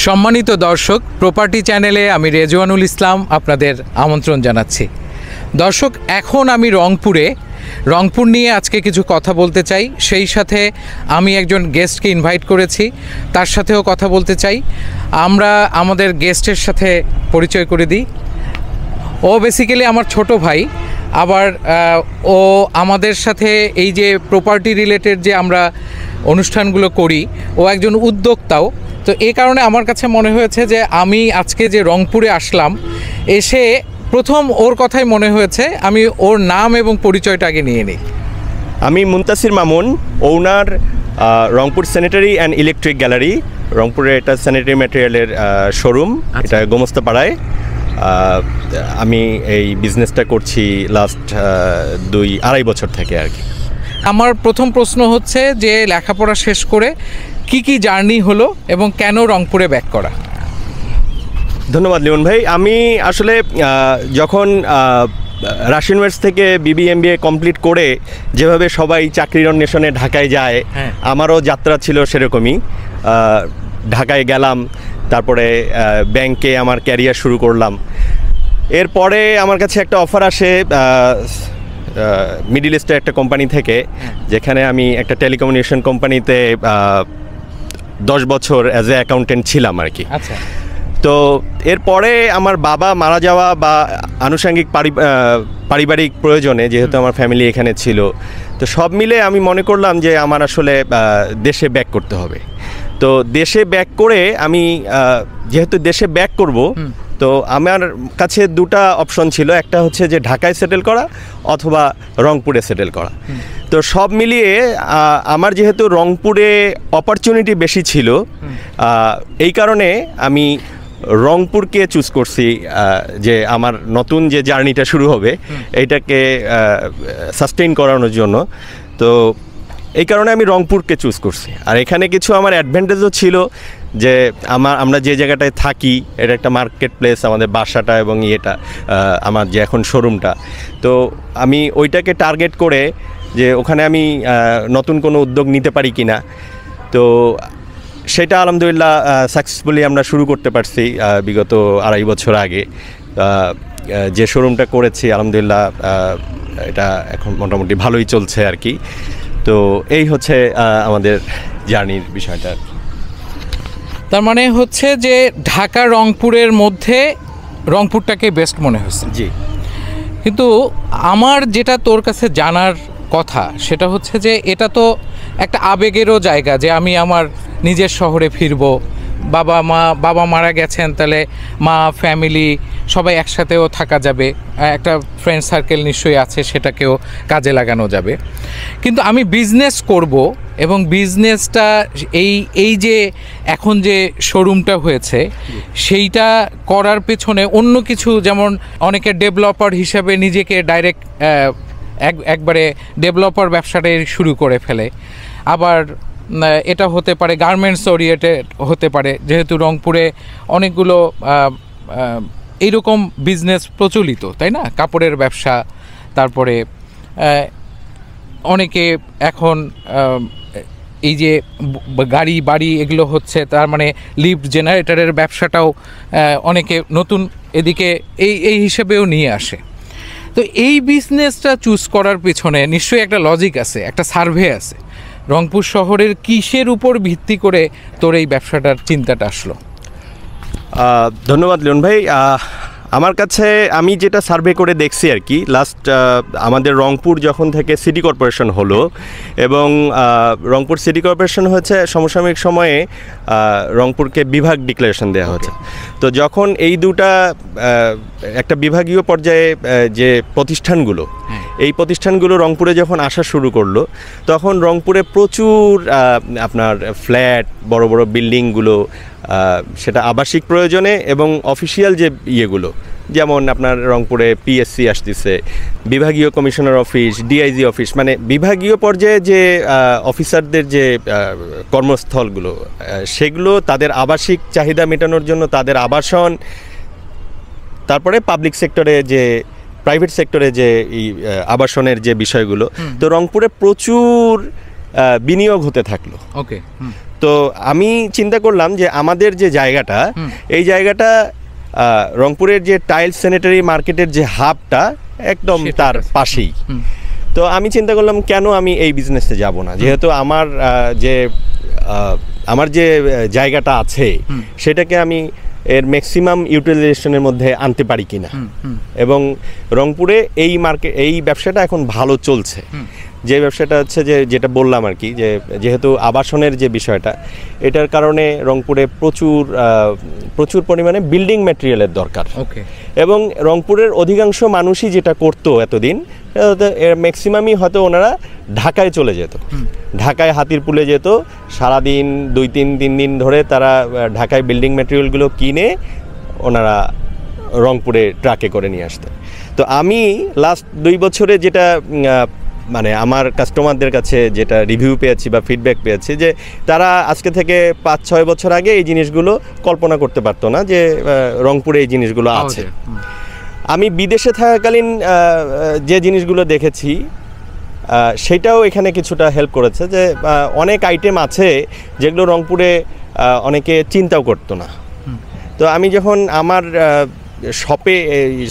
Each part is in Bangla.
সম্মানিত দর্শক, প্রপার্টি চ্যানেলে আমি রেজওয়ানুল ইসলাম আপনাদের আমন্ত্রণ জানাচ্ছি। দর্শক, এখন আমি রংপুর নিয়ে আজকে কিছু কথা বলতে চাই। সেই সাথে আমি একজন গেস্টকে ইনভাইট করেছি, তার সাথেও কথা বলতে চাই। আমরা আমাদের গেস্টের সাথে পরিচয় করে দিই। ও বেসিক্যালি আমার ছোট ভাই, আবার ও আমাদের সাথে এই যে প্রপার্টি রিলেটেড যে আমরা অনুষ্ঠানগুলো করি, ও একজন উদ্যোক্তাও। তো এই কারণে আমার কাছে মনে হয়েছে যে আমি আজকে যে রংপুরে আসলাম, এসে প্রথম ওর কথাই মনে হয়েছে আমি ওর নাম এবং পরিচয়টা আগে নিয়ে নিই। আমি Muntasir Mamun, owner Rangpur sanitary and electric gallery. রংপুরে এটা স্যানিটারি ম্যাটেরিয়ালের শোরুম, এটা গোমস্তাপাড়ায়। আমি এই বিজনেসটা করছি লাস্ট 2-2.5 বছর থেকে আর কি। আমার প্রথম প্রশ্ন হচ্ছে যে লেখাপড়া শেষ করে কি জার্নি হলো এবং কেন রংপুরে ব্যাক করা? ধন্যবাদ লিমন ভাই। আমি আসলে যখন রাশিয়ান ইউনিভার্সিটি থেকে BBA কমপ্লিট করে যেভাবে সবাই চাকরির অন্বেষণে ঢাকায় যায়, আমারও যাত্রা ছিল সেরকমই। ঢাকায় গেলাম, তারপরে ব্যাংকে আমার ক্যারিয়ার শুরু করলাম। এরপরে আমার কাছে একটা অফার আসে মিডল ইস্টের একটা কোম্পানি থেকে, যেখানে আমি একটা টেলিকমিউনিকেশন কোম্পানিতে 10 বছর অ্যাজ এ অ্যাকাউন্টেন্ট ছিলাম আর কি। আচ্ছা। তো এরপরে আমার বাবা মারা যাওয়া বা আনুষঙ্গিক পারিবারিক প্রয়োজনে, যেহেতু আমার ফ্যামিলি এখানে ছিল, তো সব মিলে আমি মনে করলাম যে আমার আসলে দেশে ব্যাক করতে হবে। তো দেশে ব্যাক করে আমি যেহেতু দেশে ব্যাক করব, তো আমার কাছে দুটা অপশন ছিল। একটা হচ্ছে যে ঢাকায় সেটেল করা অথবা রংপুরে সেটেল করা। তো সব মিলিয়ে আমার যেহেতু রংপুরে অপরচুনিটি বেশি ছিল, এই কারণে আমি রংপুরকে চুজ করছি যে আমার নতুন যে জার্নিটা শুরু হবে এইটাকে সাস্টেইন করানোর জন্য। তো এই কারণে আমি রংপুরকে চুজ করছি। আর এখানে কিছু আমার অ্যাডভান্টেজও ছিল, যে আমরা যে জায়গাটায় থাকি এটা একটা মার্কেট প্লেস, আমাদের বাসাটা এবং ইয়েটা আমার যে এখন শোরুমটা। তো আমি ওইটাকে টার্গেট করে যে ওখানে আমি নতুন কোনো উদ্যোগ নিতে পারি কি না, তো সেটা আলহামদুলিল্লাহ সাকসেসফুলি আমরা শুরু করতে পারছি বিগত 2.5 বছর আগে। যে শোরুমটা করেছি আলহামদুলিল্লাহ এটা এখন মোটামুটি ভালোই চলছে আর কি। তো এই হচ্ছে আমাদের জার্নির বিষয়টা। তার মানে হচ্ছে যে ঢাকা রংপুরের মধ্যে রংপুরটাকে বেস্ট মনে হচ্ছে। জি। কিন্তু আমার যেটা তোর কাছে জানার কথা সেটা হচ্ছে যে এটা তো একটা আবেগেরও জায়গা, যে আমি আমার নিজের শহরে ফিরবো। বাবা মারা গেছেন, তাহলে মা ফ্যামিলি সবাই একসাথেও থাকা যাবে, একটা ফ্রেন্ড সার্কেল নিশ্চয়ই আছে, সেটাকেও কাজে লাগানো যাবে। কিন্তু আমি বিজনেস করব এবং বিজনেসটা এই যে এখন যে শোরুমটা হয়েছে সেইটা করার পেছনে অন্য কিছু, যেমন অনেকে ডেভেলপার হিসাবে নিজেকে ডাইরেক্ট একবারে ডেভেলপার ব্যবসাটাই শুরু করে ফেলে। আবার এটা হতে পারে গার্মেন্টস ওরিয়েন্টেড হতে পারে, যেহেতু রংপুরে অনেকগুলো এইরকম বিজনেস প্রচলিত, তাই না? কাপড়ের ব্যবসা, তারপরে অনেকে এখন এই যে গাড়ি বাড়ি এগুলো হচ্ছে, তার মানে লিফট জেনারেটরের ব্যবসাটাও অনেকে নতুন এদিকে এই হিসেবেও নিয়ে আসে। তো এই বিজনেসটা চুজ করার পিছনে নিশ্চয়ই একটা লজিক আছে, একটা সার্ভে আছে। রংপুর শহরের কিসের উপর ভিত্তি করে তোর এই ব্যবসাটার চিন্তাটা আসলো? ধন্যবাদ লিওন ভাই। আমার কাছে আমি যেটা সার্ভে করে দেখছি আর কি, লাস্ট আমাদের রংপুর যখন থেকে সিটি কর্পোরেশন হলো এবং রংপুর সিটি কর্পোরেশন হচ্ছে সমসাময়িক সময়ে রংপুরকে বিভাগ ডিক্লারেশন দেওয়া হচ্ছে। তো যখন এই দুটা একটা বিভাগীয় পর্যায়ে যে প্রতিষ্ঠানগুলো, এই প্রতিষ্ঠানগুলো রংপুরে যখন আসা শুরু করলো, তখন রংপুরে প্রচুর আপনার ফ্ল্যাট, বড় বড় বিল্ডিংগুলো, সেটা আবাসিক প্রয়োজনে এবং অফিসিয়াল যে ইয়েগুলো, যেমন আপনার রংপুরে PSC আসতেছে, বিভাগীয় কমিশনার অফিস, DIG অফিস, মানে বিভাগীয় পর্যায়ে যে অফিসারদের যে কর্মস্থলগুলো, সেগুলো তাদের আবাসিক চাহিদা মেটানোর জন্য তাদের আবাসন, তারপরে পাবলিক সেক্টরে যে প্রাইভেট সেক্টরে যে এই আবাসনের যে বিষয়গুলো, তো রংপুরে প্রচুর বিনিয়োগ হতে থাকলো। ওকে। তো আমি চিন্তা করলাম যে আমাদের যে জায়গাটা, এই জায়গাটা রংপুরের যে টাইলস স্যানিটারি মার্কেটের যে হাবটা একদম তার পাশেই। তো আমি চিন্তা করলাম কেন আমি এই বিজনেসে যাব না, যেহেতু আমার যে জায়গাটা আছে সেটাকে আমি এর ম্যাক্সিমাম ইউটিলাইজেশনের মধ্যে আনতে পারি কিনা। এবং রংপুরে এই ব্যবসাটা এখন ভালো চলছে। যে ব্যবসাটা হচ্ছে যেটা বললাম আর কি, যেহেতু আবাসনের যে বিষয়টা, এটার কারণে রংপুরে প্রচুর পরিমাণে বিল্ডিং ম্যাটেরিয়ালের দরকার। এবং রংপুরের অধিকাংশ মানুষই যেটা করতো এতদিন, ম্যাক্সিমামই হয়তো ওনারা ঢাকায় চলে যেত, ঢাকায় হাতিরপুলে যেত, সারাদিন 2-3 দিন ধরে তারা ঢাকায় বিল্ডিং ম্যাটেরিয়ালগুলো কিনে ওনারা রংপুরে ট্রাকে করে নিয়ে আসতেন। তো আমি লাস্ট 2 বছরে যেটা মানে আমার কাস্টমারদের কাছে যেটা রিভিউ পেয়েছি বা ফিডব্যাক পেয়েছি, যে তারা আজকে থেকে 5-6 বছর আগে এই জিনিসগুলো কল্পনা করতে পারতো না যে রংপুরে এই জিনিসগুলো আছে। আমি বিদেশে থাকাকালীন যে জিনিসগুলো দেখেছি সেটাও এখানে কিছুটা হেল্প করেছে, যে অনেক আইটেম আছে যেগুলো রংপুরে অনেকে চিন্তাও করতো না। তো আমি যখন আমার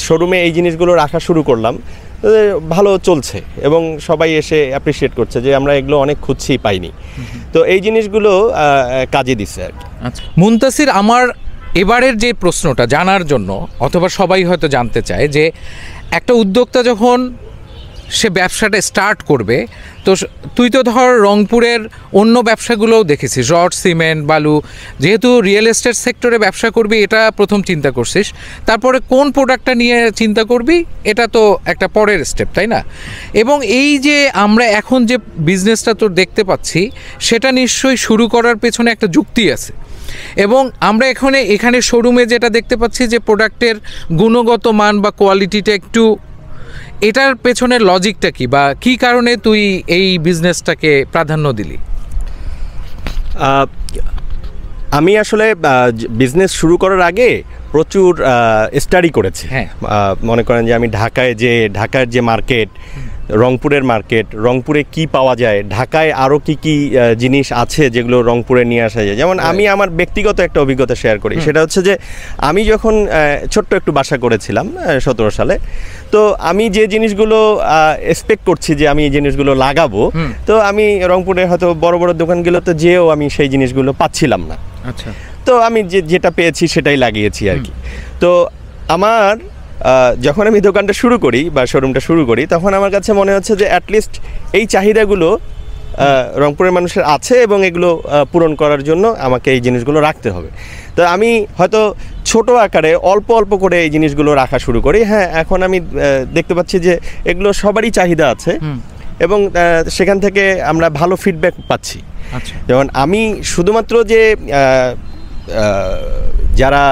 শোরুমে এই জিনিসগুলো রাখা শুরু করলাম, ভালো চলছে এবং সবাই এসে অ্যাপ্রিসিয়েট করছে যে আমরা এগুলো অনেক খুঁজছি, পাইনি। তো এই জিনিসগুলো কাজে দিচ্ছে আর কি। আচ্ছা মুনতাসির, আমার এবারের যে প্রশ্নটা জানার জন্য, অথবা সবাই হয়তো জানতে চায় যে একটা উদ্যোক্তা যখন সে ব্যবসাটা স্টার্ট করবে, তো তুই তো ধর রংপুরের অন্য ব্যবসাগুলোও দেখেছিস, রড, সিমেন্ট, বালু, যেহেতু রিয়েল এস্টেট সেক্টরে ব্যবসা করবি এটা প্রথম চিন্তা করছিস, তারপরে কোন প্রোডাক্টটা নিয়ে চিন্তা করবি এটা তো একটা পরের স্টেপ, তাই না? এবং এই যে আমরা এখন যে বিজনেসটা তোর দেখতে পাচ্ছি, সেটা নিশ্চয়ই শুরু করার পেছনে একটা যুক্তি আছে। এবং আমরা এখানে শোরুমে যেটা দেখতে পাচ্ছি যে প্রোডাক্টের গুণগত মান বা কোয়ালিটিটা একটু, এটার পেছনের লজিকটা কি, বা কি কারণে তুই এই বিজনেসটাকে প্রাধান্য দিলি? আমি আসলে বিজনেস শুরু করার আগে প্রচুর স্টাডি করেছি। মনে করেন যে আমি ঢাকার যে মার্কেট, রংপুরের মার্কেট, রংপুরে কি পাওয়া যায়, ঢাকায় আরও কি জিনিস আছে যেগুলো রংপুরে নিয়ে আসা যায়। যেমন আমি আমার ব্যক্তিগত একটা অভিজ্ঞতা শেয়ার করি, সেটা হচ্ছে যে আমি যখন ছোট্ট একটু বাসা করেছিলাম 17 সালে, তো আমি যে জিনিসগুলো এক্সপেক্ট করছি যে আমি এই জিনিসগুলো লাগাবো, তো আমি রংপুরে হয়তো বড় বড় দোকানগুলোতে যেও আমি সেই জিনিসগুলো পাচ্ছিলাম না। আচ্ছা, তো আমি যেটা পেয়েছি সেটাই লাগিয়েছি আর কি। তো আমার যখন আমি দোকানটা শুরু করি বা শোরুমটা শুরু করি, তখন আমার কাছে মনে হচ্ছে যে অ্যাটলিস্ট এই চাহিদাগুলো রংপুরের মানুষের আছে এবং এগুলো পূরণ করার জন্য আমাকে এই জিনিসগুলো রাখতে হবে। তো আমি হয়তো ছোট আকারে অল্প অল্প করে এই জিনিসগুলো রাখা শুরু করি। হ্যাঁ, এখন আমি দেখতে পাচ্ছি যে এগুলো সবারই চাহিদা আছে এবং সেখান থেকে আমরা ভালো ফিডব্যাক পাচ্ছি। যেমন আমি শুধুমাত্র যে যারা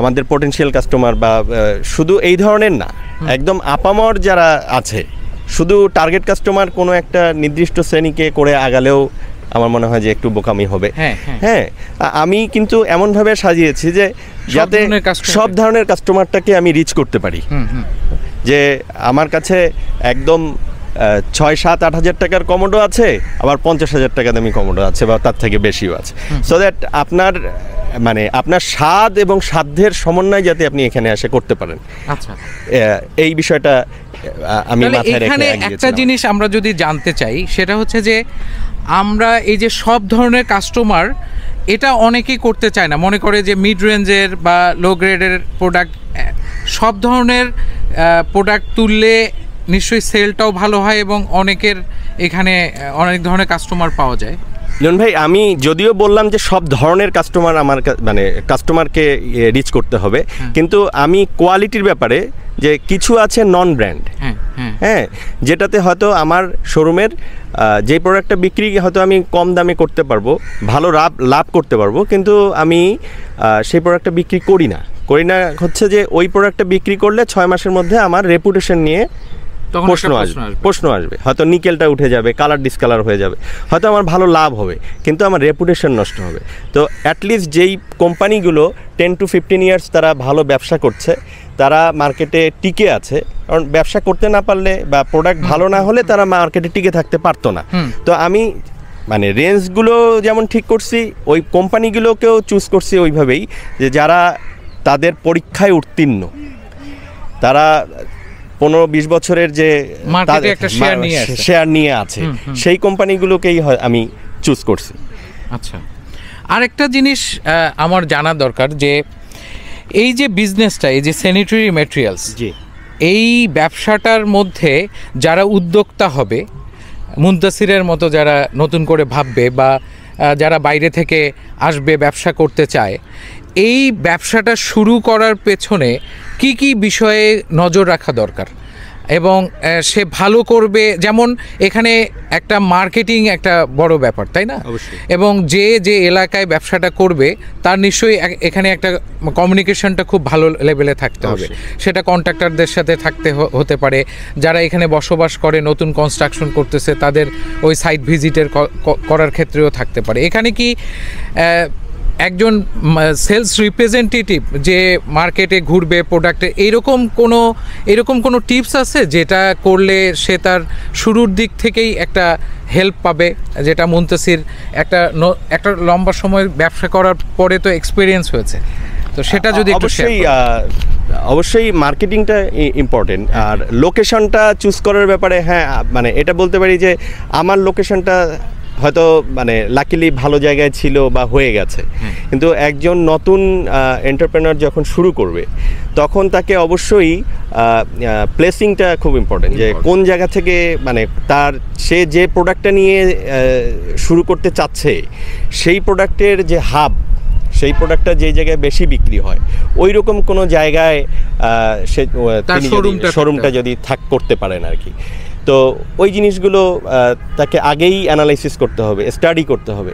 আমাদের পটেনশিয়াল কাস্টমার বা শুধু এই ধরনের না, একদম আপামর যারা আছে, শুধু টার্গেট কাস্টমার কোনো একটা নির্দিষ্ট শ্রেণীকে করে আগালেও আমার মনে হয় যে একটু বোকামি হবে। হ্যাঁ, আমি কিন্তু এমনভাবে সাজিয়েছি যে যাতে সব ধরনের কাস্টমারটাকে আমি রিচ করতে পারি। যে আমার কাছে একদম 6-7-8 হাজার টাকার কমোডো আছে, আবার 50,000 টাকা দামি কমোডো আছে বা তার থেকে বেশিও আছে, সো দ্যাট আপনার স্বাদ এবং সাধ্যের সমন্বয় যাতে আপনি এখানে এসে করতে পারেন। আচ্ছা, এই বিষয়টা আমি মাথায় রেখে এখানে একটা জিনিস আমরা যদি জানতে চাই, সেটা হচ্ছে যে আমরা এই যে সব ধরনের কাস্টমার, এটা অনেকেই করতে চায় না, মনে করে যে মিড রেঞ্জের বা লো গ্রেডের প্রোডাক্ট, সব ধরনের প্রোডাক্ট তুললে নিশ্চয়ই সেলটাও ভালো হয় এবং অনেকের এখানে অনেক ধরনের কাস্টমার পাওয়া যায়। লিওন ভাই, আমি যদিও বললাম যে সব ধরনের কাস্টমার আমার কাস্টমারকে রিচ করতে হবে, কিন্তু আমি কোয়ালিটির ব্যাপারে যে কিছু আছে নন ব্র্যান্ড, হ্যাঁ, যেটাতে হয়তো আমার শোরুমের যে প্রোডাক্টটা বিক্রি হয়তো আমি কম দামে করতে পারবো, ভালো লাভ করতে পারবো, কিন্তু আমি সেই প্রোডাক্টটা বিক্রি করি না হচ্ছে যে ওই প্রোডাক্টটা বিক্রি করলে 6 মাসের মধ্যে আমার রেপুটেশন নিয়ে প্রশ্ন আসবে, হয়তো নিকেলটা উঠে যাবে, কালার ডিসকালার হয়ে যাবে, হয়তো আমার ভালো লাভ হবে কিন্তু আমার রেপুটেশন নষ্ট হবে। তো অ্যাটলিস্ট যেই কোম্পানিগুলো 10 to 15 ইয়ার্স তারা ভালো ব্যবসা করছে, তারা মার্কেটে টিকে আছে, কারণ ব্যবসা করতে না পারলে বা প্রোডাক্ট ভালো না হলে তারা মার্কেটে টিকে থাকতে পারতো না। তো আমি মানে রেঞ্জগুলো যেমন ঠিক করছি, ওই কোম্পানিগুলোকেও চুজ করছি ওইভাবেই, যে যারা তাদের পরীক্ষায় উত্তীর্ণ, তারা 15-20 বছরের যে মার্কেটে একটা শেয়ার নিয়ে আছে, সেই কোম্পানিগুলোকেই আমি চুজ করছি। আচ্ছা, আরেকটা জিনিস আমার জানা দরকার যে এই যে বিজনেসটা, এই যে স্যানিটারি ম্যাটেরিয়ালস, জি, এই ব্যবসাটার মধ্যে যারা উদ্যোক্তা হবে, মুনতাসিরের মতো যারা নতুন করে ভাববে বা যারা বাইরে থেকে আসবে ব্যবসা করতে চায়, এই ব্যবসাটা শুরু করার পেছনে কি কি বিষয়ে নজর রাখা দরকার এবং সে ভালো করবে? যেমন এখানে একটা মার্কেটিং একটা বড় ব্যাপার, তাই না? এবং যে যে এলাকায় ব্যবসাটা করবে তার নিশ্চয়ই এখানে একটা কমিউনিকেশনটা খুব ভালো লেভেলে থাকতে হবে। সেটা কন্ট্রাক্টরদের সাথে হতে পারে, যারা এখানে বসবাস করে নতুন কনস্ট্রাকশন করতেছে তাদের ওই সাইট ভিজিটের করার ক্ষেত্রেও থাকতে পারে। এখানে কি একজন সেলস রিপ্রেজেন্টেটিভ যে মার্কেটে ঘুরবে প্রোডাক্টে, এরকম কোনো টিপস আছে যেটা করলে সে তার শুরুর দিক থেকেই একটা হেল্প পাবে, যেটা মুনতাসির একটা লম্বা সময় ব্যবসা করার পরে তো এক্সপিরিয়েন্স হয়েছে, তো সেটা যদি অবশ্যই মার্কেটিংটা ইম্পর্টেন্ট। আর লোকেশনটা চুজ করার ব্যাপারে, হ্যাঁ, মানে এটা বলতে পারি যে আমার লোকেশনটা হয়তো মানে লাকিলি ভালো জায়গায় ছিল বা হয়ে গেছে, কিন্তু একজন নতুন এন্টারপ্রেনার যখন শুরু করবে তখন তাকে অবশ্যই প্লেসিংটা খুব ইম্পর্টেন্ট, যে কোন জায়গা থেকে মানে সে যে প্রোডাক্টটা নিয়ে শুরু করতে চাচ্ছে সেই প্রোডাক্টের যে হাব, সেই প্রোডাক্টটা যে জায়গায় বেশি বিক্রি হয় ওই রকম কোনো জায়গায় সে শোরুমটা যদি করতে পারেন আর কি। তো ওই জিনিসগুলো তাকে আগেই অ্যানালাইসিস করতে হবে, স্টাডি করতে হবে,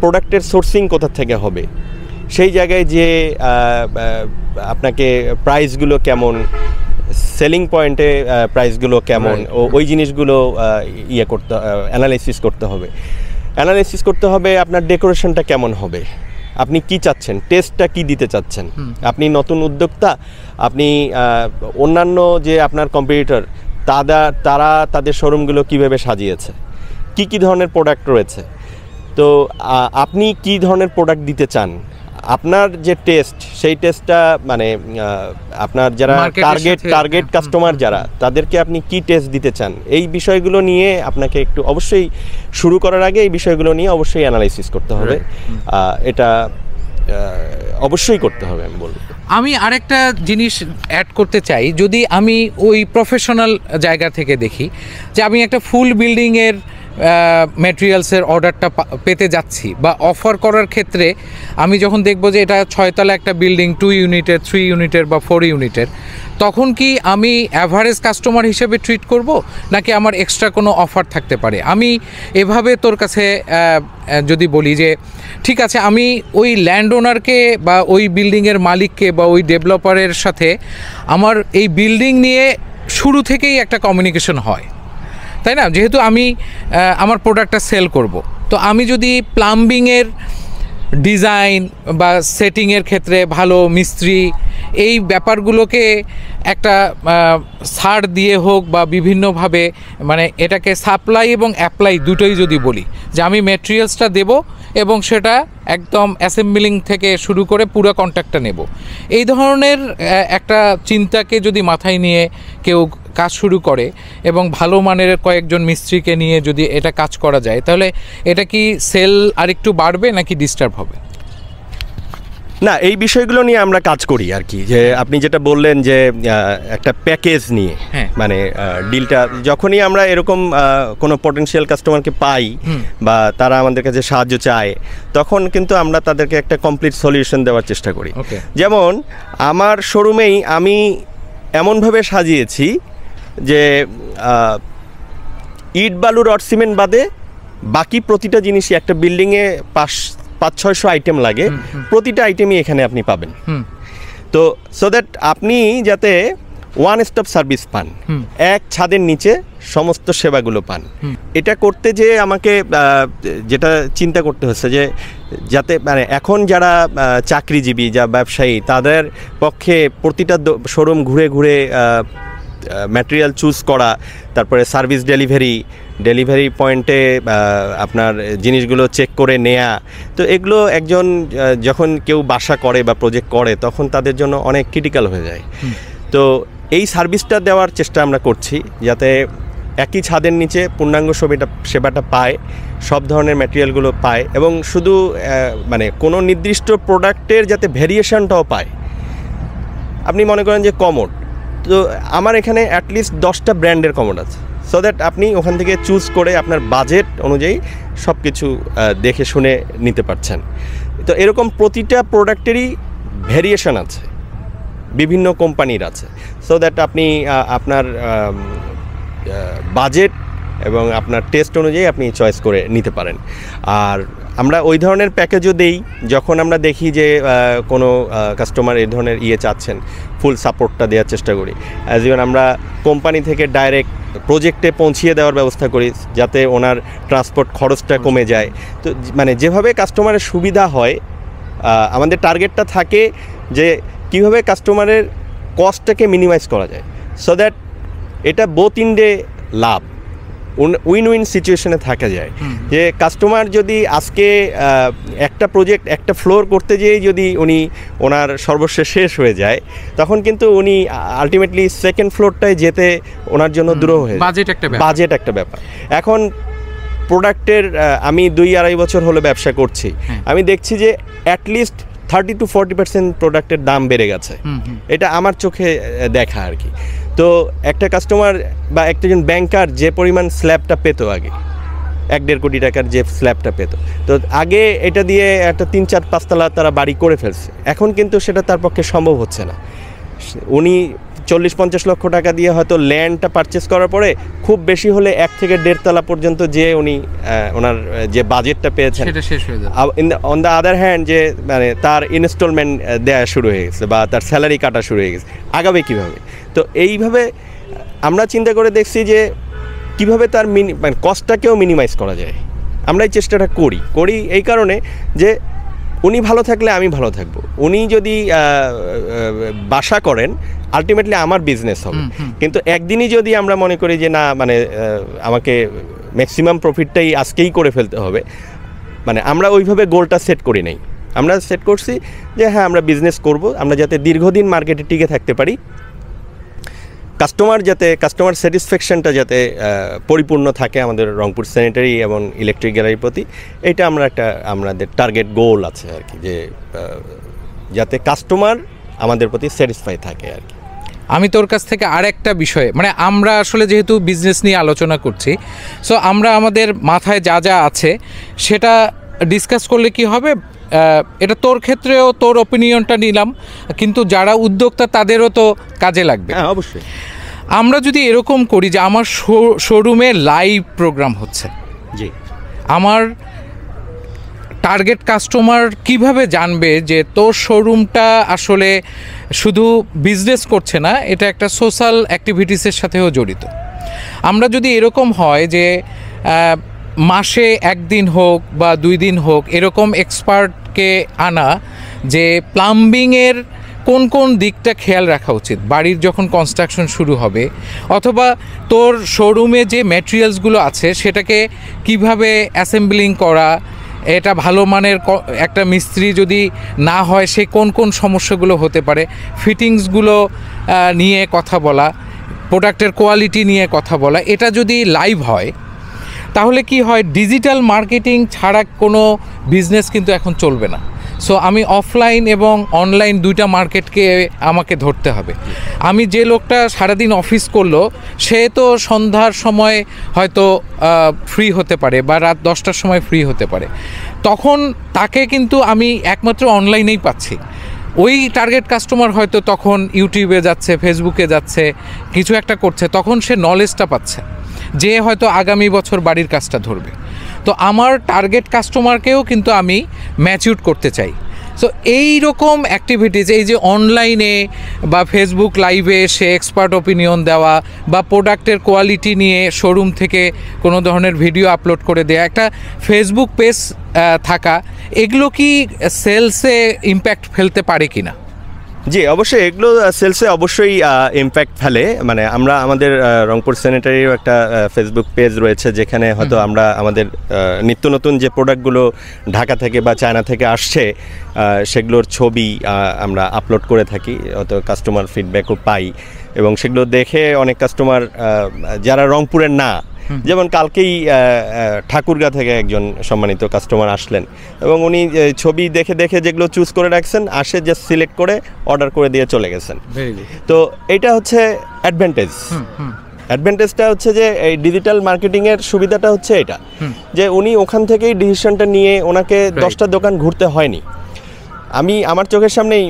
প্রোডাক্টের সোর্সিং কোথা থেকে হবে, সেই জায়গায় যে আপনাকে প্রাইসগুলো কেমন, সেলিং পয়েন্টে প্রাইসগুলো কেমন, ওই জিনিসগুলো অ্যানালাইসিস করতে হবে। আপনার ডেকোরেশনটা কেমন হবে, আপনি কি চাচ্ছেন, টেস্টটা কি দিতে চাচ্ছেন, আপনি নতুন উদ্যোক্তা, আপনি অন্যান্য যে আপনার কম্পিটিটর তারা তাদের শোরুমগুলো কিভাবে সাজিয়েছে, কি ধরনের প্রোডাক্ট রয়েছে, তো আপনি কি ধরনের প্রোডাক্ট দিতে চান, আপনার যে টেস্ট, সেই টেস্টটা মানে আপনার যারা টার্গেট কাস্টমার যারা, তাদেরকে আপনি কি টেস্ট দিতে চান, এই বিষয়গুলো নিয়ে আপনাকে একটু অবশ্যই শুরু করার আগে এই বিষয়গুলো নিয়ে অবশ্যই অ্যানালাইসিস করতে হবে। এটা অবশ্যই করতে হবে আমি বলবো। আমি আরেকটা জিনিস অ্যাড করতে চাই, যদি আমি ওই প্রফেশনাল জায়গা থেকে দেখি যে আমি একটা ফুল বিল্ডিংয়ের ম্যাটেরিয়ালসের অর্ডারটা পেতে যাচ্ছি বা অফার করার ক্ষেত্রে, আমি যখন দেখব যে এটা 6 তলা একটা বিল্ডিং, 2 ইউনিটের, 3 ইউনিটের বা 4 ইউনিটের, তখন কি আমি অ্যাভারেজ কাস্টমার হিসেবে ট্রিট করব নাকি আমার এক্সট্রা কোনো অফার থাকতে পারে? আমি এভাবে তোর কাছে যদি বলি যে ঠিক আছে, আমি ওই ল্যান্ড ওনারকে বা ওই বিল্ডিংয়ের মালিককে বা ওই ডেভেলপারের সাথে আমার এই বিল্ডিং নিয়ে শুরু থেকেই একটা কমিউনিকেশন হয়, তাই না? যেহেতু আমি আমার প্রোডাক্টটা সেল করব, তো আমি যদি প্লাম্বিংয়ের ডিজাইন বা সেটিংয়ের ক্ষেত্রে ভালো মিস্ত্রি, এই ব্যাপারগুলোকে একটা ছাড় দিয়ে হোক বা বিভিন্নভাবে, মানে এটাকে সাপ্লাই এবং অ্যাপ্লাই দুটোই যদি বলি যে আমি ম্যাটেরিয়ালসটা দেব এবং সেটা একদম অ্যাসেম্বলিং থেকে শুরু করে পুরো কন্ট্রাক্টটা নেব, এই ধরনের একটা চিন্তাকে যদি মাথায় নিয়ে কেউ কাজ শুরু করে এবং ভালো মানের কয়েকজন মিস্ত্রিকে নিয়ে যদি এটা কাজ করা যায়, তাহলে এটা কি সেল আরেকটু বাড়বে নাকি ডিস্টার্ব হবে? না, এই বিষয়গুলো নিয়ে আমরা কাজ করি আর কি। যে আপনি যেটা বললেন যে একটা প্যাকেজ নিয়ে, মানে ডিলটা যখনই আমরা এরকম কোনো পটেনশিয়াল কাস্টমারকে পাই বা তারা আমাদের কাছে সাহায্য চায়, তখন কিন্তু আমরা তাদেরকে একটা কমপ্লিট সলিউশন দেওয়ার চেষ্টা করি। যেমন আমার শোরুমেই আমি এমনভাবে সাজিয়েছি যে ইট বালু রড সিমেন্ট বাদে বাকি প্রতিটা জিনিসই, একটা বিল্ডিংয়ে 500-600 আইটেম লাগে, প্রতিটা আইটেমই এখানে আপনি পাবেন। তো সো দ্যাট আপনি যাতে ওয়ান স্টপ সার্ভিস পান, এক ছাদের নিচে সমস্ত সেবাগুলো পান। এটা করতে যে আমাকে যেটা চিন্তা করতে হচ্ছে যে যাতে মানে এখন যারা চাকরিজীবী, যা ব্যবসায়ী, তাদের পক্ষে প্রতিটা শোরুম ঘুরে ঘুরে ম্যাটেরিয়াল চুজ করা, তারপরে সার্ভিস ডেলিভারি, ডেলিভারি পয়েন্টে আপনার জিনিসগুলো চেক করে নেয়া, তো এগুলো একজন যখন কেউ বাসা করে বা প্রজেক্ট করে তখন তাদের জন্য অনেক ক্রিটিক্যাল হয়ে যায়। তো এই সার্ভিসটা দেওয়ার চেষ্টা আমরা করছি যাতে একই ছাদের নিচে পূর্ণাঙ্গ সেবাটা পায়, সব ধরনের ম্যাটেরিয়ালগুলো পায় এবং শুধু মানে কোনো নির্দিষ্ট প্রোডাক্টের যাতে ভেরিয়েশনটাও পায়। আপনি মনে করেন যে কমোড, তো আমার এখানে অ্যাটলিস্ট 10টা ব্র্যান্ডের কমোড আছে, সো দ্যাট আপনি ওখান থেকে চুজ করে আপনার বাজেট অনুযায়ী সব কিছু দেখে শুনে নিতে পারছেন। তো এরকম প্রতিটা প্রোডাক্টেরই ভেরিয়েশন আছে, বিভিন্ন কোম্পানির আছে, সো দ্যাট আপনি আপনার বাজেট এবং আপনার টেস্ট অনুযায়ী আপনি চয়েস করে নিতে পারেন। আর আমরা ওই ধরনের প্যাকেজও দেই যখন আমরা দেখি যে কোনো কাস্টমার এই ধরনের চাচ্ছেন, ফুল সাপোর্টটা দেওয়ার চেষ্টা করি। অ্যাজ ইভেন আমরা কোম্পানি থেকে ডাইরেক্ট প্রজেক্টে পৌঁছিয়ে দেওয়ার ব্যবস্থা করি যাতে ওনার ট্রান্সপোর্ট খরচটা কমে যায়। তো মানে যেভাবে কাস্টমারের সুবিধা হয়, আমাদের টার্গেটটা থাকে যে কীভাবে কাস্টমারের কস্টটাকে মিনিমাইজ করা যায়, সো দ্যাট এটা both in day love, win win সিচুয়েশনে থাকা যায়। যে কাস্টমার যদি আজকে একটা প্রজেক্ট একটা ফ্লোর করতে যেয়েই যদি ওনার সর্বশেষ শেষ হয়ে যায়, তখন কিন্তু উনি আলটিমেটলি সেকেন্ড ফ্লোরটায় যেতে ওনার জন্য দূর হয়ে বাজেট একটা ব্যাপার। এখন প্রোডাক্টের আমি 2-2.5 বছর হলো ব্যবসা করছি, আমি দেখছি যে অ্যাটলিস্ট 30 to 40% প্রোডাক্টের দাম বেড়ে গেছে। এটা আমার চোখে দেখা আর কি। তো একটা কাস্টমার বা একজন ব্যাংকার যে পরিমাণ স্ল্যাবটা পেতো আগে, 1-1.5 কোটি টাকার যে স্ল্যাবটা পেত, তো আগে এটা দিয়ে একটা 3-4-5 তলা তারা বাড়ি করে ফেলছে। এখন কিন্তু সেটা তার পক্ষে সম্ভব হচ্ছে না। উনি 40-50 লক্ষ টাকা দিয়ে হয়তো ল্যান্ডটা পারচেস করার পরে খুব বেশি হলে 1 থেকে 1.5 তলা পর্যন্ত যে উনি ওনার যে বাজেটটা পেয়েছেন সেটা শেষ হয়ে যাবে। অন দ্য আদার হ্যান্ড যে মানে তার ইনস্টলমেন্ট দেওয়া শুরু হয়ে গেছে বা তার স্যালারি কাটা শুরু হয়ে গেছে, আগাবে কীভাবে? তো এইভাবে আমরা চিন্তা করে দেখছি যে কীভাবে তার মানে কস্টটাকেও মিনিমাইজ করা যায়। আমরা এই চেষ্টাটা করি এই কারণে যে উনি ভালো থাকলে আমি ভালো থাকবো। উনি যদি বাসা করেন আলটিমেটলি আমার বিজনেস হবে, কিন্তু একদিনই যদি আমরা মনে করি যে না মানে আমাকে ম্যাক্সিমাম প্রফিটটাই আজকেই করে ফেলতে হবে, মানে আমরা ওইভাবে গোলটা সেট করি নাই। আমরা সেট করছি যে হ্যাঁ আমরা বিজনেস করব, আমরা যাতে দীর্ঘদিন মার্কেটে টিকে থাকতে পারি, কাস্টমার স্যাটিসফ্যাকশনটা যাতে পরিপূর্ণ থাকে আমাদের রংপুর স্যানিটারি এবং ইলেকট্রিক গ্যালারির প্রতি, এটা আমাদের টার্গেট গোল আছে আর কি, যে যাতে কাস্টমার আমাদের প্রতি স্যাটিসফাই থাকে আর কি। আমি তোর কাছ থেকে আরেকটা বিষয়, মানে আমরা আসলে যেহেতু বিজনেস নিয়ে আলোচনা করছি, সো আমরা আমাদের মাথায় যা যা আছে সেটা ডিসকাস করলে কি হবে, এটা তোর ক্ষেত্রেও তোর অপিনিয়নটা নিলাম, কিন্তু যারা উদ্যোক্তা তাদেরও তো কাজে লাগবে। হ্যাঁ অবশ্যই। আমরা যদি এরকম করি যে আমার শোরুমে লাইভ প্রোগ্রাম হচ্ছে, জি, আমার টার্গেট কাস্টমার কিভাবে জানবে যে তোর শোরুমটা আসলে শুধু বিজনেস করছে না, এটা একটা সোশ্যাল অ্যাক্টিভিটিসের সাথেও জড়িত। আমরা যদি এরকম হয় যে মাসে 1 দিন হোক বা 2 দিন হোক এরকম এক্সপার্টকে আনা, যে প্লাম্বিংয়ের কোন কোন দিকটা খেয়াল রাখা উচিত বাড়ির যখন কনস্ট্রাকশন শুরু হবে, অথবা তোর শোরুমে যে ম্যাটেরিয়ালসগুলো আছে সেটাকে কিভাবে অ্যাসেম্বলিং করা, এটা ভালো মানের একটা মিস্ত্রি যদি না হয় সে কোন কোন সমস্যাগুলো হতে পারে, ফিটিংসগুলো নিয়ে কথা বলা, প্রোডাক্টের কোয়ালিটি নিয়ে কথা বলা, এটা যদি লাইভ হয় তাহলে কি হয়, ডিজিটাল মার্কেটিং ছাড়া কোনো বিজনেস কিন্তু এখন চলবে না। সো আমি অফলাইন এবং অনলাইন দুইটা মার্কেটকে আমাকে ধরতে হবে। আমি যে লোকটা সারাদিন অফিস করলো সে তো সন্ধ্যার সময় হয়তো ফ্রি হতে পারে বা রাত 10টার সময় ফ্রি হতে পারে, তখন তাকে কিন্তু আমি একমাত্র অনলাইনেই পাচ্ছি। ওই টার্গেট কাস্টমার হয়তো তখন ইউটিউবে যাচ্ছে, ফেসবুকে যাচ্ছে, কিছু একটা করছে, তখন সে নলেজটা পাচ্ছে যে হয়তো আগামী বছর বাড়ির কাজটা ধরবে। তো আমার টার্গেট কাস্টমারকেও কিন্তু আমি ম্যাচিউর করতে চাই। সো এই রকম অ্যাক্টিভিটিস, এই যে অনলাইনে বা ফেসবুক লাইভে এসে এক্সপার্ট ওপিনিয়ন দেওয়া বা প্রোডাক্টের কোয়ালিটি নিয়ে শোরুম থেকে কোনো ধরনের ভিডিও আপলোড করে দেওয়া, একটা ফেসবুক পেজ থাকা, এগুলো কি সেলসে ইম্প্যাক্ট ফেলতে পারে কি না? জি, অবশ্যই এগুলো সেলসে অবশ্যই ইমপ্যাক্ট ফেলে। মানে আমরা আমাদের রংপুর স্যানিটারিরও একটা ফেসবুক পেজ রয়েছে, যেখানে হয়তো আমরা আমাদের নিত্য নতুন যে প্রোডাক্টগুলো ঢাকা থেকে বা চায়না থেকে আসছে সেগুলোর ছবি আমরা আপলোড করে থাকি, হয়তো কাস্টমার ফিডব্যাকও পাই, এবং সেগুলো দেখে অনেক কাস্টমার যারা রংপুরের না, যেমন কালকেই ঠাকুরগাঁ থেকে একজন সম্মানিত কাস্টমার আসলেন এবং উনি ছবি দেখে দেখে যেগুলো চুজ করে রাখছেন, আসে জাস্ট সিলেক্ট করে অর্ডার করে দিয়ে চলে গেছেন। তো এটা হচ্ছে অ্যাডভান্টেজটা হচ্ছে যে এই ডিজিটাল মার্কেটিংয়ের সুবিধাটা হচ্ছে এটা, যে উনি ওখান থেকেই ডিসিশনটা নিয়ে ওনাকে 10টা দোকান ঘুরতে হয়নি। আমি আমার চোখের সামনেই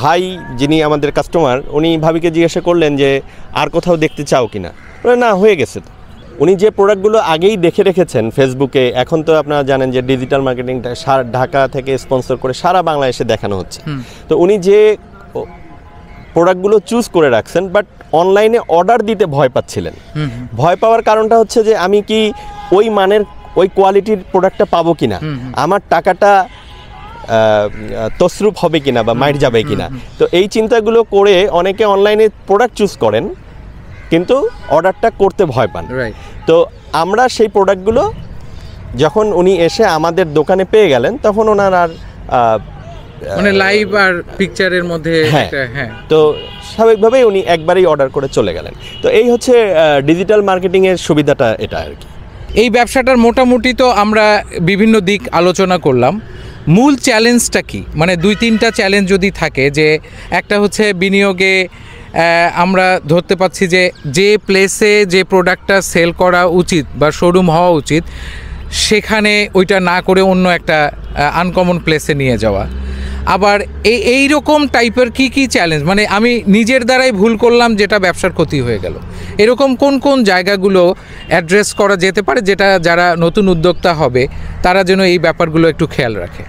ভাই যিনি আমাদের কাস্টমার, উনি ভাবিকে জিজ্ঞাসা করলেন যে আর কোথাও দেখতে চাও কিনা, না হয়ে গেছে। তো উনি যে প্রোডাক্টগুলো আগেই দেখে রেখেছেন ফেসবুকে, এখন তো আপনারা জানেন যে ডিজিটাল মার্কেটিংটা ঢাকা থেকে স্পন্সর করে সারা বাংলাদেশে দেখানো হচ্ছে। তো উনি যে প্রোডাক্টগুলো চুজ করে রাখছেন, বাট অনলাইনে অর্ডার দিতে ভয় পাচ্ছিলেন। ভয় পাওয়ার কারণটা হচ্ছে যে আমি কি ওই মানের ওই কোয়ালিটির প্রোডাক্টটা পাবো কিনা, আমার টাকাটা তসরুপ হবে কিনা বা মাইর যাবে কিনা। তো এই চিন্তাগুলো করে অনেকে অনলাইনে প্রোডাক্ট চুজ করেন কিন্তু অর্ডারটা করতে ভয় পান। তো আমরা সেই প্রোডাক্টগুলো যখন উনি এসে আমাদের দোকানে পেয়ে গেলেন, তখন ওনার আর মানে লাইভ আর পিকচারের মধ্যে তো স্বাভাবিকভাবেই উনি একবারেই অর্ডার করে চলে গেলেন। তো এই হচ্ছে ডিজিটাল মার্কেটিংয়ের সুবিধাটা, এটা আর কি। এই ব্যবসাটার মোটামুটি তো আমরা বিভিন্ন দিক আলোচনা করলাম। মূল চ্যালেঞ্জটা কি? মানে 2-3টা চ্যালেঞ্জ যদি থাকে, যে একটা হচ্ছে বিনিয়োগে আমরা ধরতে পাচ্ছি যে প্লেসে যে প্রোডাক্টটা সেল করা উচিত বা শোরুম হওয়া উচিত, সেখানে ওইটা না করে অন্য একটা আনকমন প্লেসে নিয়ে যাওয়া। আবার এই রকম টাইপের কি চ্যালেঞ্জ, মানে আমি নিজের দ্বারাই ভুল করলাম যেটা ব্যবসার ক্ষতি হয়ে গেল, এরকম কোন কোন জায়গাগুলো অ্যাড্রেস করা যেতে পারে, যেটা যারা নতুন উদ্যোক্তা হবে তারা যেন এই ব্যাপারগুলো একটু খেয়াল রাখে?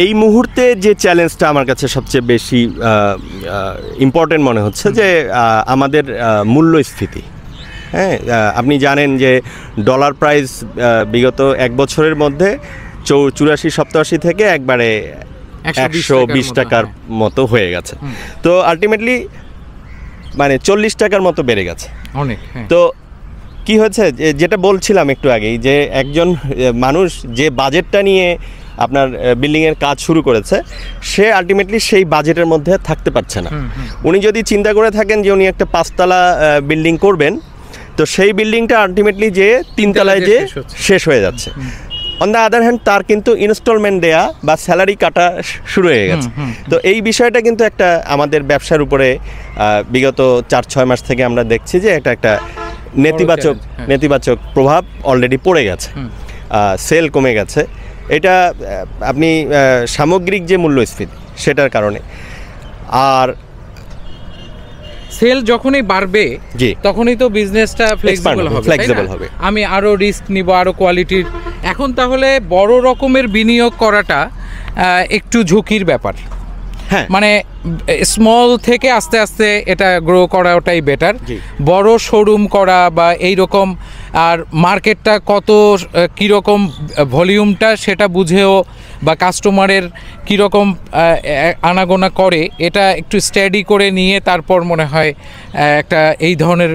এই মুহূর্তে যে চ্যালেঞ্জটা আমার কাছে সবচেয়ে বেশি ইম্পর্টেন্ট মনে হচ্ছে যে আমাদের মূল্যস্ফীতি। হ্যাঁ, আপনি জানেন যে ডলার প্রাইস বিগত 1 বছরের মধ্যে 84-87 থেকে একবারে 120 টাকার মতো হয়ে গেছে। তো আলটিমেটলি মানে 40 টাকার মতো বেড়ে গেছে অনেক। তো কি হয়েছে, যেটা বলছিলাম একটু আগেই, যে একজন মানুষ যে বাজেটটা নিয়ে আপনার বিল্ডিংয়ের কাজ শুরু করেছে, সে আলটিমেটলি সেই বাজেটের মধ্যে থাকতে পারছে না। উনি যদি চিন্তা করে থাকেন যে উনি একটা 5তলা বিল্ডিং করবেন, তো সেই বিল্ডিংটা আলটিমেটলি যে 3 তলায় যে শেষ হয়ে যাচ্ছে। অন দ্য আদার হ্যান্ড তার কিন্তু ইনস্টলমেন্ট দেয়া বা স্যালারি কাটা শুরু হয়ে গেছে। তো এই বিষয়টা কিন্তু একটা আমাদের ব্যবসার উপরে বিগত 4-6 মাস থেকে আমরা দেখছি যে একটা নেতিবাচক প্রভাব অলরেডি পড়ে গেছে, সেল কমে গেছে। এটা আপনি সামগ্রিক যে মূল্যস্ফীতি সেটার কারণে। আর সেল যখনই বাড়বে তখনই তো বিজনেসটা ফ্লেক্সিবল হবে। আমি আরো রিস্ক নিব, আরো কোয়ালিটির। এখন তাহলে বড় রকমের বিনিয়োগ করাটা একটু ঝুঁকির ব্যাপার। মানে স্মল থেকে আস্তে আস্তে এটা গ্রো করা ওটাই বেটার। বড় শোরুম করা বা এই রকম, আর মার্কেটটা কত কীরকম ভলিউমটা সেটা বুঝেও, বা কাস্টমারের কীরকম আনাগোনা করে, এটা একটু স্টাডি করে নিয়ে তারপর মনে হয় একটা এই ধরনের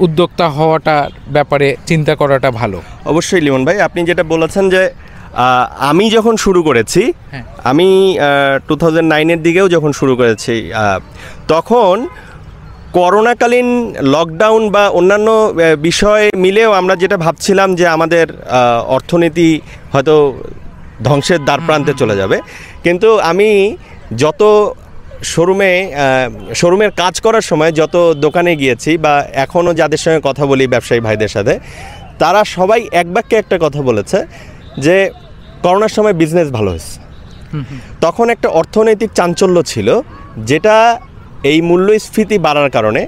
উদ্যোক্তা হওয়াটার ব্যাপারে চিন্তা করাটা ভালো। অবশ্যই লিমন ভাই, আপনি যেটা বলেছেন যে আমি যখন শুরু করেছি, আমি 2009-এর দিকেও যখন শুরু করেছি, তখন করোনাকালীন লকডাউন বা অন্যান্য বিষয় মিলেও আমরা যেটা ভাবছিলাম যে আমাদের অর্থনীতি হয়তো ধ্বংসের দ্বারপ্রান্তে চলে যাবে। কিন্তু আমি যত শোরুমের কাজ করার সময় যত দোকানে গিয়েছি বা এখনও যাদের সঙ্গে কথা বলি ব্যবসায়ী ভাইদের সাথে, তারা সবাই এক বাক্যে একটা কথা বলেছে যে করোনার সময় বিজনেস ভালো হয়েছে। তখন একটা অর্থনৈতিক চাঞ্চল্য ছিল, যেটা এই মূল্যস্ফীতি বাড়ার কারণে,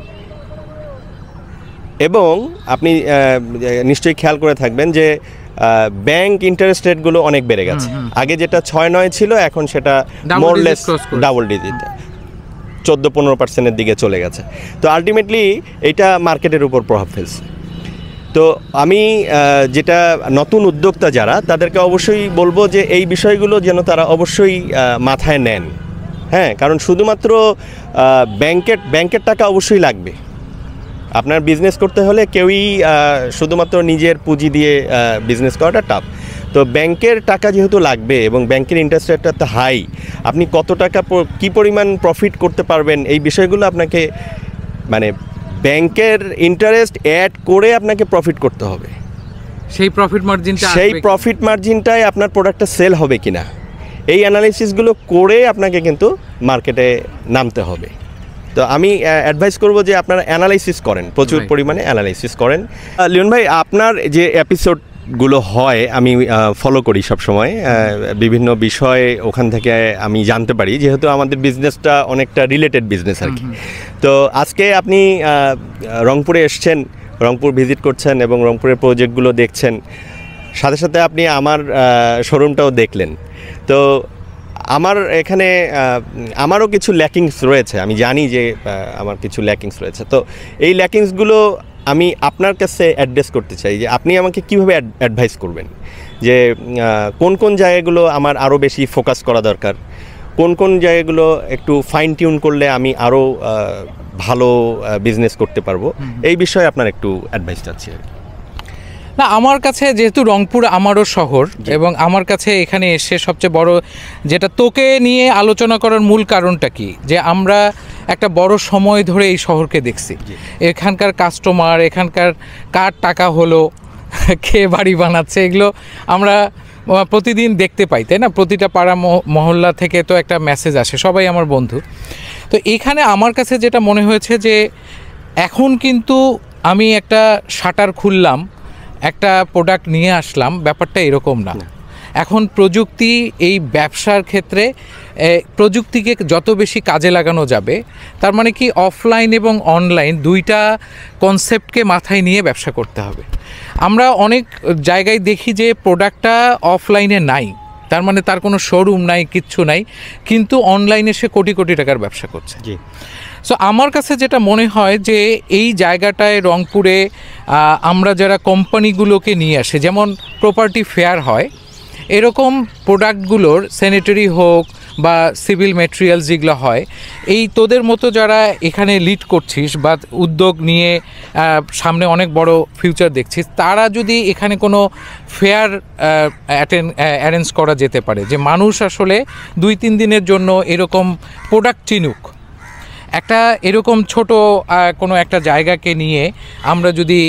এবং আপনি নিশ্চয়ই খেয়াল করে থাকবেন যে ব্যাংক ইন্টারেস্ট রেটগুলো অনেক বেড়ে গেছে। আগে যেটা 6-9 ছিল, এখন সেটা মোরলেস ডাবল ডিজিট 14-15%-এর দিকে চলে গেছে। তো আলটিমেটলি এটা মার্কেটের উপর প্রভাব ফেলছে। তো আমি যেটা নতুন উদ্যোক্তা যারা, তাদেরকে অবশ্যই বলবো যে এই বিষয়গুলো যেন তারা অবশ্যই মাথায় নেন। হ্যাঁ, কারণ শুধুমাত্র ব্যাংকের টাকা অবশ্যই লাগবে। আপনার বিজনেস করতে হলে কেউই শুধুমাত্র নিজের পুঁজি দিয়ে বিজনেস করাটা টাফ। তো ব্যাংকের টাকা যেহেতু লাগবে এবং ব্যাংকের ইন্টারেস্ট রেটটা তো হাই, আপনি কত টাকা কী পরিমাণ প্রফিট করতে পারবেন এই বিষয়গুলো আপনাকে মানে ব্যাংকের ইন্টারেস্ট অ্যাড করে আপনাকে প্রফিট করতে হবে। সেই প্রফিট মার্জিনটাই আপনার প্রোডাক্টটা সেল হবে কিনা, এই অ্যানালাইসিসগুলো করে আপনাকে কিন্তু মার্কেটে নামতে হবে। তো আমি অ্যাডভাইস করব যে আপনারা অ্যানালাইসিস করেন, প্রচুর পরিমাণে অ্যানালাইসিস করেন। লিওন ভাই, আপনার যে এপিসোডগুলো হয় আমি ফলো করি সবসময়, বিভিন্ন বিষয় ওখান থেকে আমি জানতে পারি, যেহেতু আমাদের বিজনেসটা অনেকটা রিলেটেড বিজনেস আর কি। তো আজকে আপনি রংপুরে এসছেন, রংপুর ভিজিট করছেন এবং রংপুরের প্রজেক্টগুলো দেখছেন, সাথে সাথে আপনি আমার শোরুমটাও দেখলেন। তো আমার এখানে আমারও কিছু ল্যাকিংস রয়েছে, আমি জানি যে আমার কিছু ল্যাকিংস রয়েছে। তো এই ল্যাকিংসগুলো আমি আপনার কাছে অ্যাড্রেস করতে চাই, যে আপনি আমাকে কীভাবে অ্যাডভাইস করবেন যে কোন কোন জায়গাগুলো আমার আরও বেশি ফোকাস করা দরকার, কোন কোন জায়গাগুলো একটু ফাইন টিউন করলে আমি আরও ভালো বিজনেস করতে পারবো, এই বিষয়ে আপনার একটু অ্যাডভাইস চাচ্ছি আর কি। না, আমার কাছে যেহেতু রংপুর আমারও শহর, এবং আমার কাছে এখানে এসে সবচেয়ে বড় যেটা তোকে নিয়ে আলোচনা করার মূল কারণটা কি, যে আমরা একটা বড় সময় ধরে এই শহরকে দেখছি। এখানকার কাস্টমার, এখানকার কার টাকা হলো, কে বাড়ি বানাচ্ছে, এগুলো আমরা প্রতিদিন দেখতে পাই, তাই না? প্রতিটা পাড়া মহল্লা থেকে তো একটা মেসেজ আসে, সবাই আমার বন্ধু। তো এখানে আমার কাছে যেটা মনে হয়েছে যে এখন কিন্তু আমি একটা শাটার খুললাম, একটা প্রোডাক্ট নিয়ে আসলাম, ব্যাপারটা এরকম না। এখন প্রযুক্তি এই ব্যবসার ক্ষেত্রে প্রযুক্তিকে যত বেশি কাজে লাগানো যাবে, তার মানে কি অফলাইন এবং অনলাইন দুইটা কনসেপ্টকে মাথায় নিয়ে ব্যবসা করতে হবে। আমরা অনেক জায়গায় দেখি যে প্রোডাক্টটা অফলাইনে নাই, তার মানে তার কোনো শোরুম নাই, কিচ্ছু নাই, কিন্তু অনলাইনে সে কোটি কোটি টাকার ব্যবসা করছে। জি। সো আমার কাছে যেটা মনে হয় যে এই জায়গাটায় রংপুরে আমরা যারা কোম্পানিগুলোকে নিয়ে আসে, যেমন প্রপার্টি ফেয়ার হয়, এরকম প্রোডাক্টগুলোর স্যানিটারি হোক বা সিভিল ম্যাটেরিয়ালস যেগুলো হয়, এই তোদের মতো যারা এখানে লিড করছিস বা উদ্যোগ নিয়ে সামনে অনেক বড় ফিউচার দেখছিস, তারা যদি এখানে কোনো ফেয়ার অ্যারেঞ্জ করা যেতে পারে, যে মানুষ আসলে 2-3 দিনের জন্য এরকম প্রোডাক্ট চিনুক, একটা এরকম ছোট কোনো একটা জায়গাকে নিয়ে আমরা যদি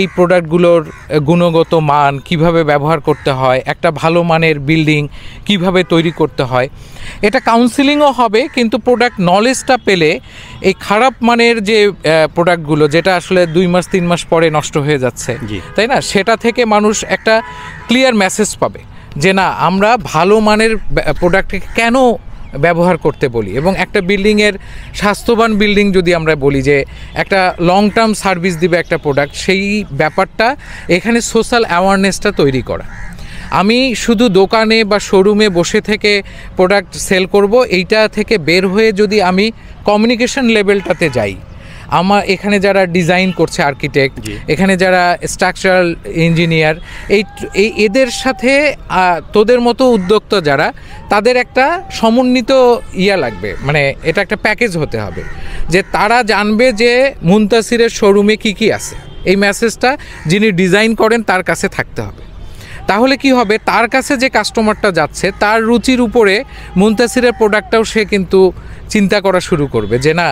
এই প্রোডাক্টগুলোর গুণগত মান কিভাবে ব্যবহার করতে হয়, একটা ভালো মানের বিল্ডিং কিভাবে তৈরি করতে হয়, এটা কাউন্সিলিংও হবে, কিন্তু প্রোডাক্ট নলেজটা পেলে এই খারাপ মানের যে প্রোডাক্টগুলো, যেটা আসলে 2 মাস 3 মাস পরে নষ্ট হয়ে যাচ্ছে, তাই না, সেটা থেকে মানুষ একটা ক্লিয়ার মেসেজ পাবে যে না, আমরা ভালো মানের প্রোডাক্টকে কেন ব্যবহার করতে বলি। এবং একটা বিল্ডিংয়ের স্বাস্থ্যবান বিল্ডিং যদি আমরা বলি যে একটা লং টার্ম সার্ভিস দিবে একটা প্রোডাক্ট, সেই ব্যাপারটা এখানে সোশ্যাল অ্যাওয়ারনেসটা তৈরি করা। আমি শুধু দোকানে বা শোরুমে বসে থেকে প্রোডাক্ট সেল করব, এইটা থেকে বের হয়ে যদি আমি কমিউনিকেশন লেভেলটাতে যাই, আমার এখানে যারা ডিজাইন করছে আর্কিটেক্ট, এখানে যারা স্ট্রাকচারাল ইঞ্জিনিয়ার, এদের সাথে তোদের মতো উদ্যোক্তা যারা, তাদের একটা সমন্বিত লাগবে, মানে এটা একটা প্যাকেজ হতে হবে, যে তারা জানবে যে মুনতাসিরের শোরুমে কি কি আছে, এই মেসেজটা যিনি ডিজাইন করেন তার কাছে থাকতে হবে। তাহলে কি হবে, তার কাছে যে কাস্টমারটা যাচ্ছে তার রুচির উপরে মুনতাসিরের প্রোডাক্টটাও সে কিন্তু চিন্তা করা শুরু করবে, যে না,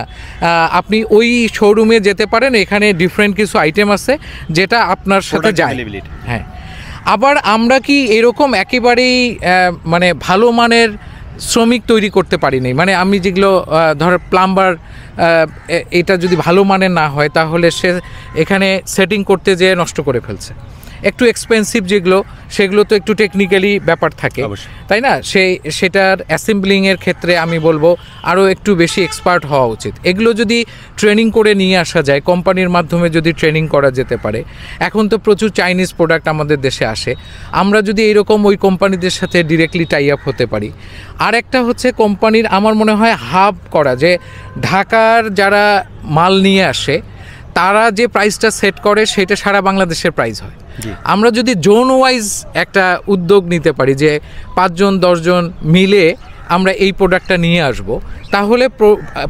আপনি ওই শোরুমে যেতে পারেন, এখানে ডিফারেন্ট কিছু আইটেম আছে যেটা আপনার সাথে যায়। হ্যাঁ, আবার আমরা কি এরকম একেবারেই মানে ভালো মানের শ্রমিক তৈরি করতে পারিনি, মানে আমি যেগুলো ধর প্লাম্বার, এটা যদি ভালো মানের না হয় তাহলে সে এখানে সেটিং করতে যেয়ে নষ্ট করে ফেলছে। একটু এক্সপেন্সিভ যেগুলো, সেগুলো তো একটু টেকনিক্যালি ব্যাপার থাকে, তাই না, সেটার অ্যাসেম্বলিংয়ের ক্ষেত্রে আমি বলবো আরও একটু বেশি এক্সপার্ট হওয়া উচিত। এগুলো যদি ট্রেনিং করে নিয়ে আসা যায়, কোম্পানির মাধ্যমে যদি ট্রেনিং করা যেতে পারে, এখন তো প্রচুর চাইনিজ প্রোডাক্ট আমাদের দেশে আসে, আমরা যদি এইরকম ওই কোম্পানিদের সাথে ডিরেক্টলি টাই আপ হতে পারি। আর একটা হচ্ছে কোম্পানির আমার মনে হয় হাব করা, যে ঢাকার যারা মাল নিয়ে আসে তারা যে প্রাইসটা সেট করে সেটা সারা বাংলাদেশের প্রাইস হয়। আমরা যদি জোন ওয়াইজ একটা উদ্যোগ নিতে পারি, যে 5-10 জন মিলে আমরা এই প্রোডাক্টটা নিয়ে আসব, তাহলে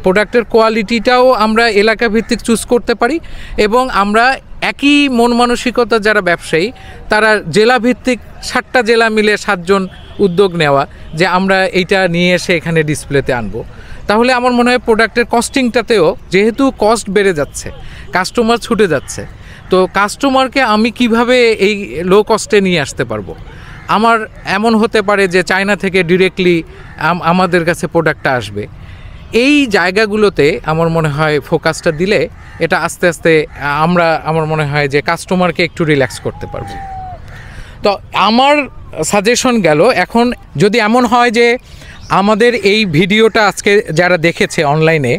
প্রোডাক্টের কোয়ালিটিটাও আমরা এলাকা ভিত্তিক চুজ করতে পারি এবং আমরা একই মন মানসিকতা যারা ব্যবসায়ী তারা জেলা ভিত্তিক 7টা জেলা মিলে 7 জন উদ্যোগ নেওয়া যে আমরা এইটা নিয়ে এসে এখানে ডিসপ্লেতে আনবো, তাহলে আমার মনে হয় প্রোডাক্টের কস্টিংটাতেও যেহেতু কস্ট বেড়ে যাচ্ছে, কাস্টমার ছুটে যাচ্ছে, তো কাস্টমারকে আমি কিভাবে এই লো কস্টে নিয়ে আসতে পারবো। আমার এমন হতে পারে যে চায়না থেকে ডিরেক্টলি আমাদের কাছে প্রোডাক্টটা আসবে। এই জায়গাগুলোতে আমার মনে হয় ফোকাসটা দিলে এটা আস্তে আস্তে আমার মনে হয় যে কাস্টমারকে একটু রিল্যাক্স করতে পারবো। তো আমার সাজেশন গেল, এখন যদি এমন হয় যে আমাদের এই ভিডিওটা আজকে যারা দেখেছে অনলাইনে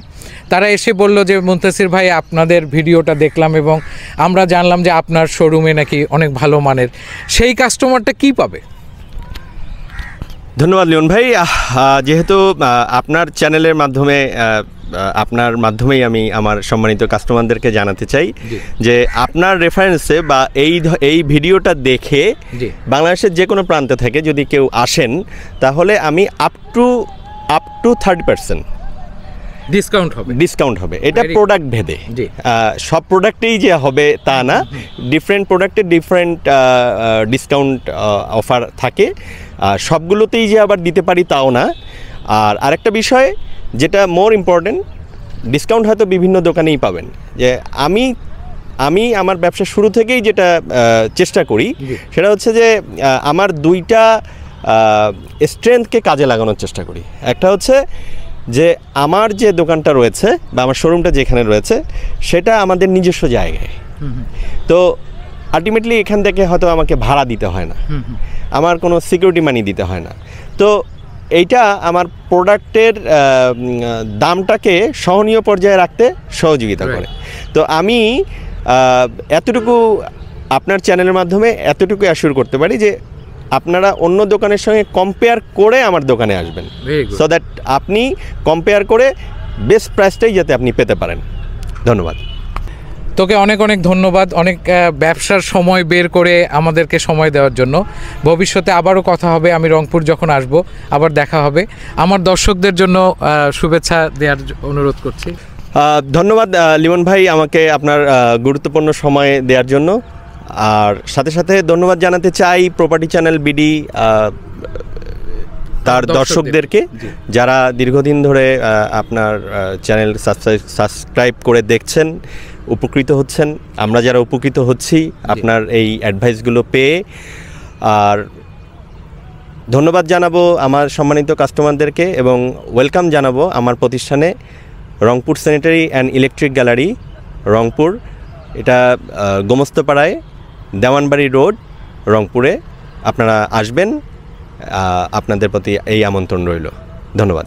তারা এসে বলল যে মুনতাসির ভাই আপনাদের ভিডিওটা দেখলাম এবং আমরা জানলাম যে আপনার শোরুমে নাকি অনেক ভালো মানের, সেই কাস্টমারটা কি পাবে? ধন্যবাদ লিওন ভাই। যেহেতু আপনার চ্যানেলের মাধ্যমে আপনার মাধ্যমেই আমি আমার সম্মানিত কাস্টমারদেরকে জানাতে চাই যে আপনার রেফারেন্সে বা এই ভিডিওটা দেখে বাংলাদেশের যে কোনো প্রান্ত থেকে যদি কেউ আসেন তাহলে আমি আপ টু 30% ডিসকাউন্ট হবে। এটা প্রোডাক্ট ভেদে, সব প্রোডাক্টেই যে হবে তা না, ডিফারেন্ট প্রোডাক্টে ডিফারেন্ট ডিসকাউন্ট অফার থাকে, সবগুলোতেই যে আবার দিতে পারি তাও না। আর আরেকটা বিষয় যেটা মোর ইম্পর্টেন্ট, ডিসকাউন্ট হয়তো বিভিন্ন দোকানেই পাবেন, যে আমি আমার ব্যবসা শুরু থেকেই যেটা চেষ্টা করি সেটা হচ্ছে যে আমার 2টা স্ট্রেংথকে কাজে লাগানোর চেষ্টা করি। একটা হচ্ছে যে আমার যে দোকানটা রয়েছে বা আমার শোরুমটা যেখানে রয়েছে সেটা আমাদের নিজস্ব জায়গায়, তো আলটিমেটলি এখান থেকে হয়তো আমাকে ভাড়া দিতে হয় না, আমার কোনো সিকিউরিটি মানি দিতে হয় না, তো এইটা আমার প্রোডাক্টের দামটাকে সহনীয় পর্যায়ে রাখতে সহযোগিতা করে। তো আমি এতটুকু আপনার চ্যানেলের মাধ্যমে এতটুকু অ্যাসিওর করতে পারি যে আপনারা অন্য দোকানের সঙ্গে কম্পেয়ার করে আমার দোকানে আসবেন, সো দ্যাট আপনি কম্পেয়ার করে বেস্ট প্রাইসটাই যাতে আপনি পেতে পারেন। ধন্যবাদ। তোকে অনেক অনেক ধন্যবাদ, অনেক ব্যবসার সময় বের করে আমাদেরকে সময় দেওয়ার জন্য। ভবিষ্যতে আবারও কথা হবে, আমি রংপুর যখন আসব আবার দেখা হবে। আমার দর্শকদের জন্য শুভেচ্ছা দেওয়ার অনুরোধ করছি। ধন্যবাদ লিমন ভাই আমাকে আপনার গুরুত্বপূর্ণ সময় দেওয়ার জন্য। আর সাথে সাথে ধন্যবাদ জানাতে চাই প্রপার্টি চ্যানেল বিডি তার দর্শকদেরকে যারা দীর্ঘদিন ধরে আপনার চ্যানেল সাবস্ক্রাইব করে দেখছেন, উপকৃত হচ্ছেন। আমরা যারা উপকৃত হচ্ছি আপনার এই অ্যাডভাইসগুলো পেয়ে। আর ধন্যবাদ জানাবো আমার সম্মানিত কাস্টমারদেরকে এবং ওয়েলকাম জানাবো আমার প্রতিষ্ঠানে Rangpur sanitary and electric gallery Rangpur. এটা গোমস্তপাড়ায়, দেওয়ানবাড়ি রোড, রংপুরে। আপনারা আসবেন, আপনাদের প্রতি এই আমন্ত্রণ রইল। ধন্যবাদ।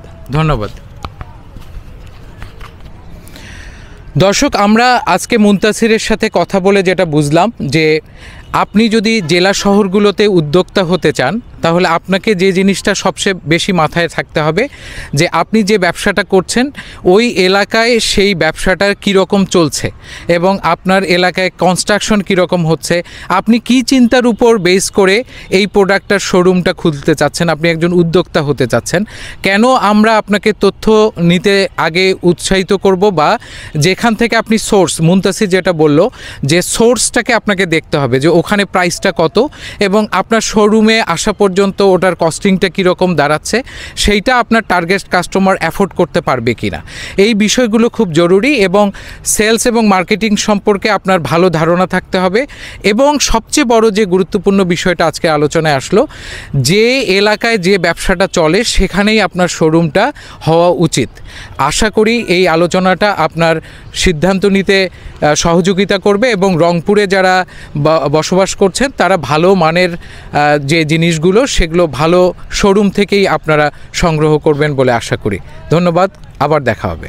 দর্শক, আমরা আজকে মুনতাসিরের সাথে কথা বলে যেটা বুঝলাম যে আপনি যদি জেলা শহরগুলোতে উদ্যোক্তা হতে চান তাহলে আপনাকে যে জিনিসটা সবচেয়ে বেশি মাথায় থাকতে হবে যে আপনি যে ব্যবসাটা করছেন ওই এলাকায় সেই ব্যবসাটার কীরকম চলছে এবং আপনার এলাকায় কনস্ট্রাকশন কীরকম হচ্ছে, আপনি কি চিন্তার উপর বেস করে এই প্রোডাক্টটার শোরুমটা খুলতে চাচ্ছেন, আপনি একজন উদ্যোক্তা হতে চাচ্ছেন। কেন আমরা আপনাকে তথ্য নিতে আগে উৎসাহিত করব বা যেখান থেকে আপনি সোর্স, মুনতাসির যেটা বলল যে সোর্সটাকে আপনাকে দেখতে হবে যে ওখানে প্রাইসটা কত এবং আপনার শোরুমে আসা পর্যন্ত ওটার কস্টিংটা কীরকম দাঁড়াচ্ছে, সেইটা আপনার টার্গেট কাস্টমার অ্যাফোর্ড করতে পারবে কি না, এই বিষয়গুলো খুব জরুরি। এবং সেলস এবং মার্কেটিং সম্পর্কে আপনার ভালো ধারণা থাকতে হবে। এবং সবচেয়ে বড় যে গুরুত্বপূর্ণ বিষয়টা আজকে আলোচনায় আসলো, যে এলাকায় যে ব্যবসাটা চলে সেখানেই আপনার শোরুমটা হওয়া উচিত। আশা করি এই আলোচনাটা আপনার সিদ্ধান্ত নিতে সহযোগিতা করবে এবং রংপুরে যারা বসবাস করছেন তারা ভালো মানের যে জিনিসগুলো সেগুলো ভালো শোরুম থেকেই আপনারা সংগ্রহ করবেন বলে আশা করি। ধন্যবাদ, আবার দেখা হবে।